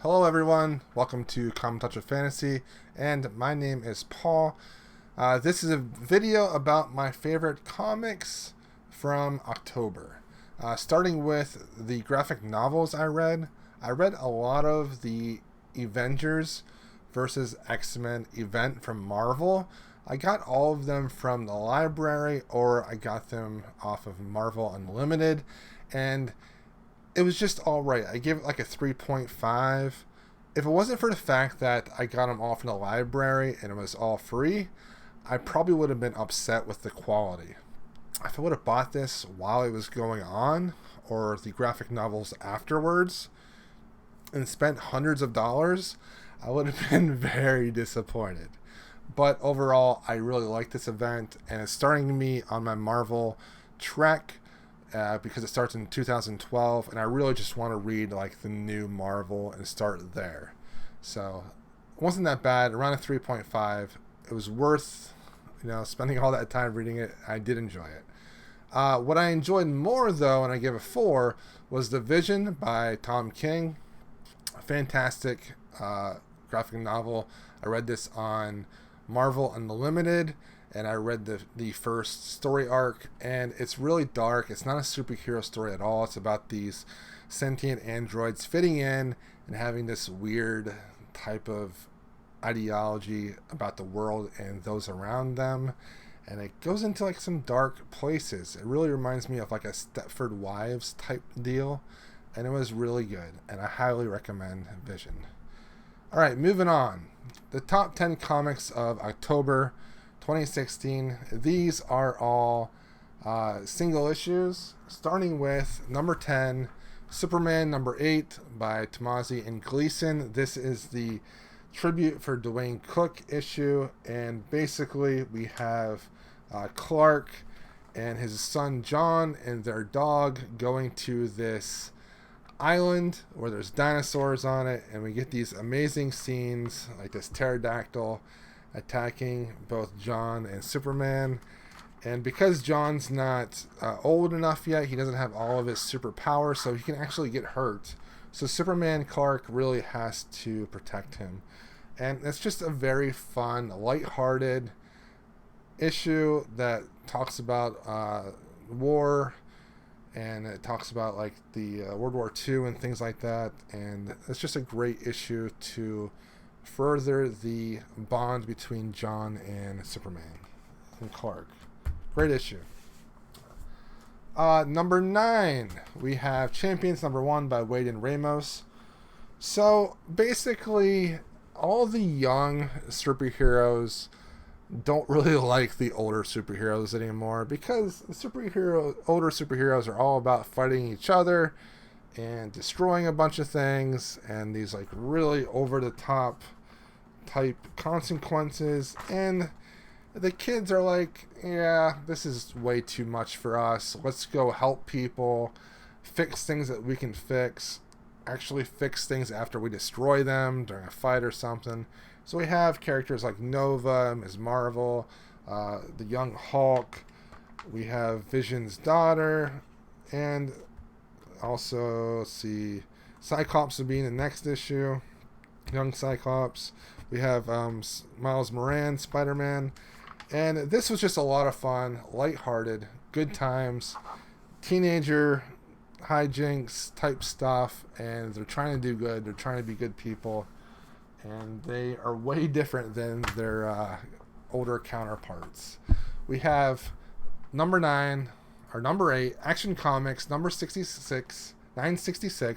Hello everyone, welcome to Common Touch of Fantasy, and my name is Paul. This is a video about my favorite comics from October. Starting with the graphic novels I read. I read a lot of the Avengers versus X-Men event from Marvel. I got all of them from the library, or I got them off of Marvel Unlimited, and it was just alright. I gave it like a 3.5. If it wasn't for the fact that I got them all from the library and it was all free, I probably would have been upset with the quality. If I would have bought this while it was going on, or the graphic novels afterwards, and spent hundreds of dollars, I would have been very disappointed. But overall, I really like this event, and it's starting me on my Marvel trek. Because it starts in 2012, and I really just want to read like the new Marvel and start there. So it wasn't that bad. Around a 3.5. It was worth, spending all that time reading it. I did enjoy it. What I enjoyed more though, and I gave a 4, was The Vision by Tom King. A fantastic graphic novel. I read this on Marvel Unlimited, and I read the first story arc, and it's really dark. It's not a superhero story at all. It's about these sentient androids fitting in and having this weird type of ideology about the world and those around them. And it goes into like some dark places. It really reminds me of like a Stepford Wives type deal, and it was really good, and I highly recommend Vision. Alright, moving on. The top 10 comics of October 2016. These are all single issues, starting with number 10, Superman number 8 by Tomasi and Gleason. This is the tribute for Dwayne Cook issue, and basically we have Clark and his son John and their dog going to this island where there's dinosaurs on it, and we get these amazing scenes like this pterodactyl attacking both John and Superman. And because John's not old enough yet, he doesn't have all of his superpowers, so he can actually get hurt. So Superman Clark really has to protect him. And it's just a very fun, lighthearted issue that talks about war, and it talks about like the World War II and things like that. And it's just a great issue to further the bond between John and Superman and Clark. Great issue. Number 9, we have Champions number 1 by Waid and Ramos. So basically, all the young superheroes don't really like the older superheroes anymore, because the older superheroes are all about fighting each other and destroying a bunch of things, and these like really over the top type consequences, and the kids are like, yeah, this is way too much for us. Let's go help people, fix things that we can fix, actually fix things after we destroy them during a fight or something. So we have characters like Nova, Ms. Marvel, the young Hulk, we have Vision's daughter, and also, let's see, Cyclops will be in the next issue. Young Cyclops. We have Miles Moran, Spider-Man. And this was just a lot of fun, lighthearted, good times, teenager hijinks type stuff, and they're trying to do good. They're trying to be good people, and they are way different than their older counterparts. We have number 8, Action Comics, number 966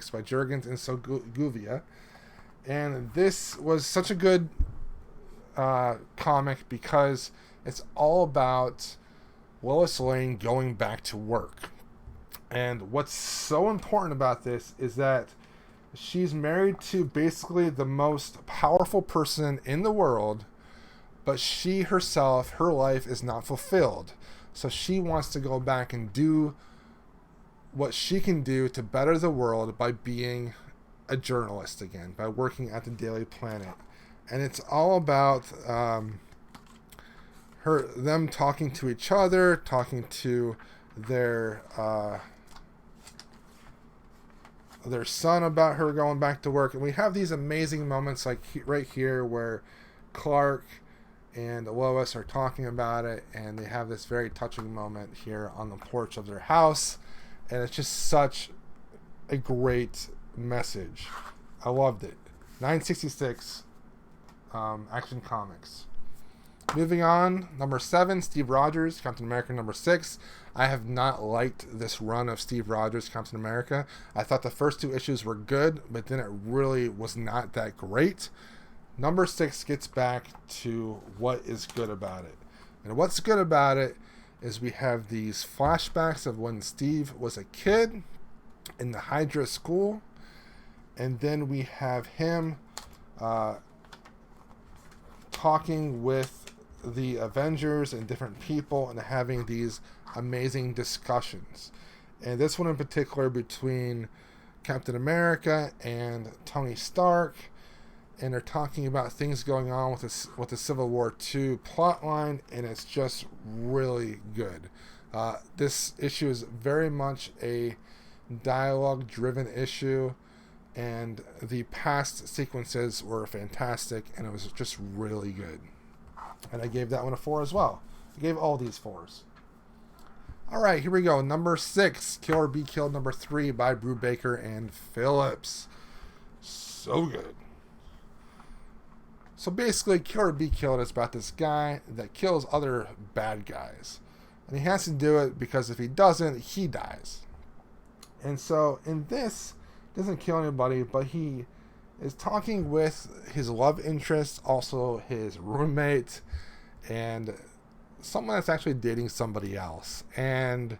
by Jurgens and Segovia. And this was such a good comic because it's all about Lois Lane going back to work. And what's so important about this is that she's married to basically the most powerful person in the world, but she herself, her life is not fulfilled. So she wants to go back and do what she can do to better the world by being a journalist again, by working at the Daily Planet. And it's all about them talking to each other, talking to their their son about her going back to work. And we have these amazing moments like right here where Clark and Lois are talking about it, and they have this very touching moment here on the porch of their house, and it's just such a great message. I loved it. 966 Action Comics. Moving on, number 7, Steve Rogers, Captain America number 6. I have not liked this run of Steve Rogers, Captain America. I thought the first 2 issues were good, but then it really was not that great. Number 6 gets back to what is good about it. And what's good about it is we have these flashbacks of when Steve was a kid in the Hydra school. And then we have him talking with the Avengers and different people and having these amazing discussions. And this one in particular between Captain America and Tony Stark. And they're talking about things going on with the Civil War II plotline, and it's just really good. This issue is very much a dialogue-driven issue, and the past sequences were fantastic, and it was just really good. And I gave that one a 4 as well. I gave all these 4s. All right, here we go. Number 6, Kill or Be Killed, number 3 by Brubaker and Phillips. So good. So basically, Kill or Be Killed is about this guy that kills other bad guys. And he has to do it because if he doesn't, he dies. And so in this, he doesn't kill anybody, but he is talking with his love interest, also his roommate, and someone that's actually dating somebody else. And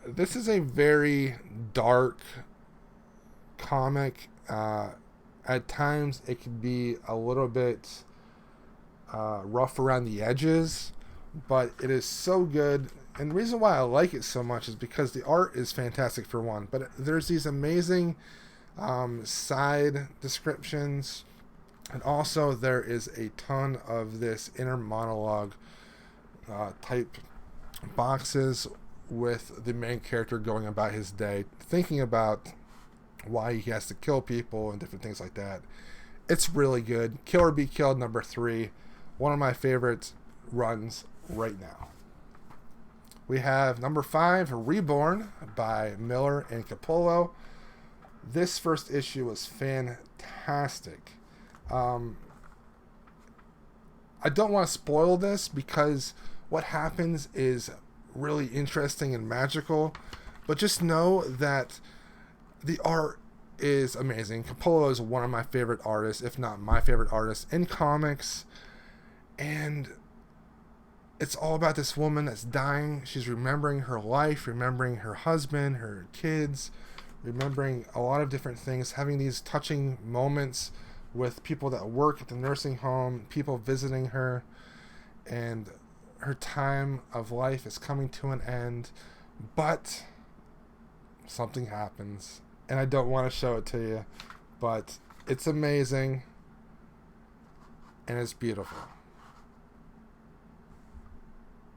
this is a very dark comic. At times, it can be a little bit rough around the edges, but it is so good. And the reason why I like it so much is because the art is fantastic, for one. But there's these amazing side descriptions, and also there is a ton of this inner monologue type boxes with the main character going about his day, thinking about why he has to kill people and different things like that. It's really good. Kill or Be Killed number 3, one of my favorite runs right now. We have number 5, Reborn by Millar and Capullo. This first issue was fantastic. I don't want to spoil this because what happens is really interesting and magical, but just know that the art is amazing. Capullo is one of my favorite artists, if not my favorite artist in comics. And it's all about this woman that's dying. She's remembering her life, remembering her husband, her kids, remembering a lot of different things, having these touching moments with people that work at the nursing home, people visiting her, and her time of life is coming to an end. But something happens. And I don't want to show it to you, but it's amazing, and it's beautiful.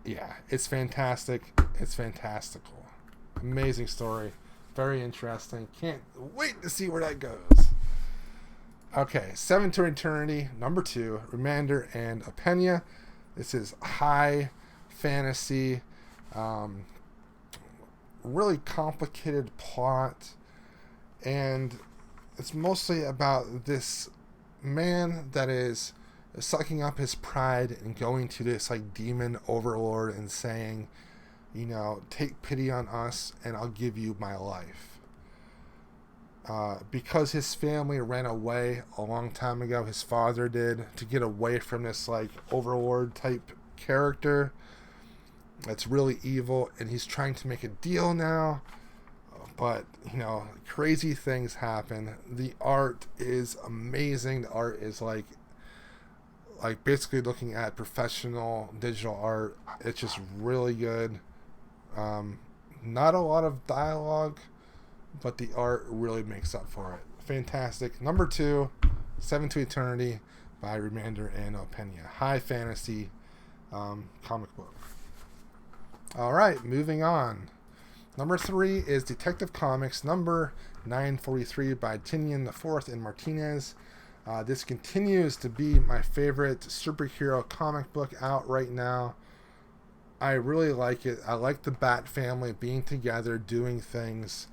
Yeah, it's fantastic. It's fantastical. Amazing story. Very interesting. Can't wait to see where that goes. Okay, 7 to Eternity, number 2, Remender and Opena. This is high fantasy, really complicated plot. And it's mostly about this man that is sucking up his pride and going to this like demon overlord and saying, you know, take pity on us and I'll give you my life. Because his family ran away a long time ago, his father did, to get away from this like overlord type character that's really evil, and he's trying to make a deal now. But, you know, crazy things happen. The art is amazing. The art is like basically looking at professional digital art. It's just really good. Not a lot of dialogue, but the art really makes up for it. Fantastic. Number 2, 7 to Eternity by Remender and Opena. High fantasy comic book. All right, moving on. Number 3 is Detective Comics number 943 by Tynion IV and Martinez. This continues to be my favorite superhero comic book out right now. I really like it. I like the Bat family being together, doing things,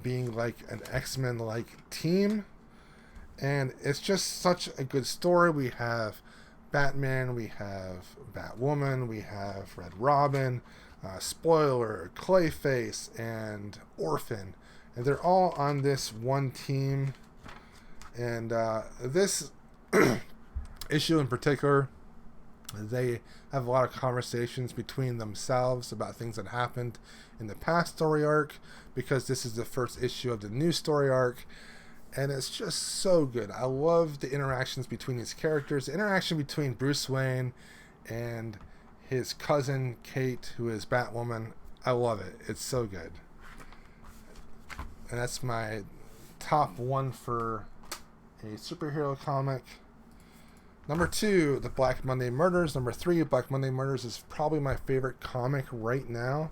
being like an X-Men like team. And it's just such a good story. We have Batman, we have Batwoman, we have Red Robin, Spoiler, Clayface, and Orphan. And they're all on this one team. And this issue in particular, they have a lot of conversations between themselves about things that happened in the past story arc, because this is the first issue of the new story arc. And it's just so good. I love the interactions between these characters. The interaction between Bruce Wayne and his cousin Kate, who is Batwoman. I love it. It's so good. And that's my top one for a superhero comic. Number 2, the Black Monday Murders. Number 3, Black Monday Murders is probably my favorite comic right now.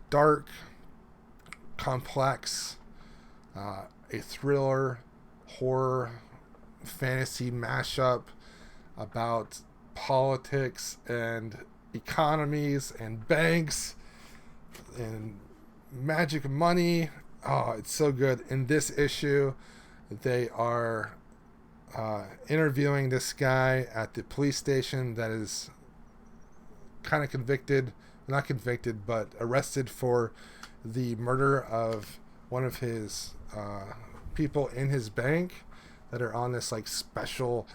Dark, complex, a thriller, horror, fantasy mashup about politics and economies and banks and magic money. Oh, it's so good. In this issue, they are interviewing this guy at the police station that is kind of not convicted, but arrested for the murder of one of his people in his bank that are on this like special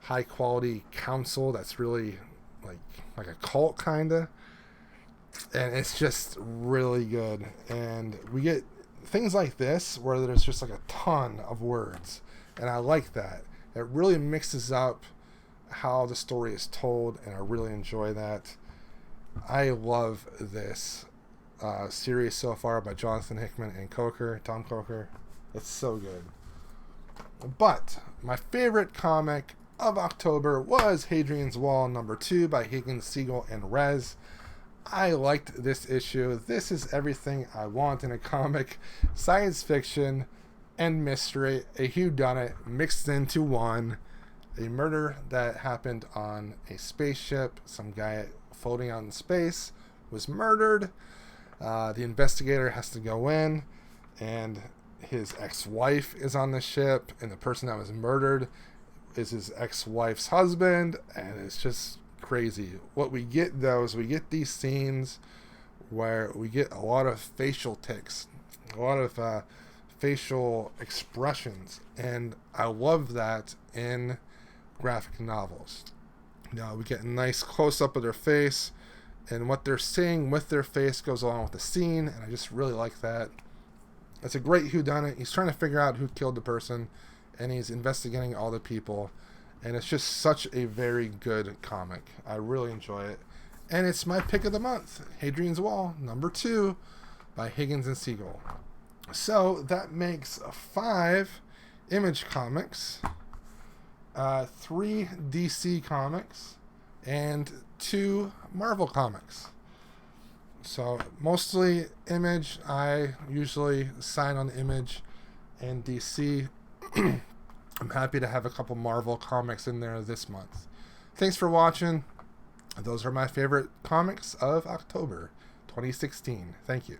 high quality council that's really like a cult kinda, and it's just really good. And we get things like this where there's just like a ton of words, and I like that. It really mixes up how the story is told, and I really enjoy that. I love this series so far by Jonathan Hickman and Tom Coker. It's so good. But my favorite comic of October was Hadrian's Wall number 2 by Higgins, Siegel, and Reis. I liked this issue. This is everything I want in a comic. Science fiction and mystery, a whodunit mixed into one. A murder that happened on a spaceship. Some guy floating out in space was murdered. The investigator has to go in, and his ex-wife is on the ship, and the person that was murdered is his ex-wife's husband, and it's just crazy. What we get, though, is we get these scenes where we get a lot of facial tics, a lot of facial expressions, and I love that in graphic novels. Now we get a nice close-up of their face, and what they're saying with their face goes along with the scene, and I just really like that. It's a great whodunit. He's trying to figure out who killed the person, and he's investigating all the people, and it's just such a very good comic. I really enjoy it, and it's my pick of the month. Hadrian's Wall number 2 by Higgins and Siegel. So that makes 5 Image comics, 3 DC comics, and 2 Marvel comics. So mostly Image. I usually sign on Image and DC. I'm happy to have a couple Marvel comics in there this month. Thanks for watching. Those are my favorite comics of October 2016. Thank you.